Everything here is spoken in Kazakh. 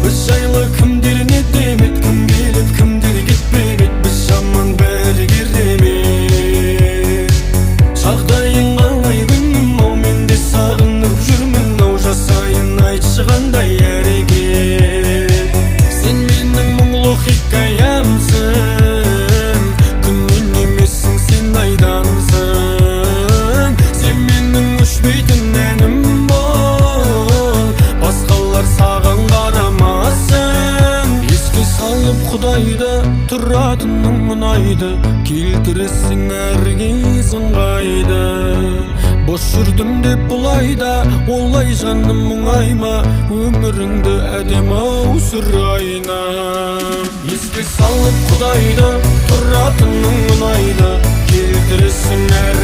Biz jайлы кімдер не демет, кім келет, кімдер кетпемет, біз жаман бәрі керемет. Жағдайың қалай күнім, ау мен де сағынып жүрмін, ау жасайын айтшы қандай әрекет. Сен менің мұңлы хикаямсың, күннен емессің сен айдансың. Сен менің өшпейтін әнім бол, басқалар саған қарамасын. Еске салып Құдайды, тұратының ұнайды, келтіресің әр кез ыңғайды. Бос жүрдім деп бұлайда, олай жаным мұңайма, өміріңді әдем-ау сүрайна. Еске салып Құдайды, тұратының ұнайды, келтіресің әр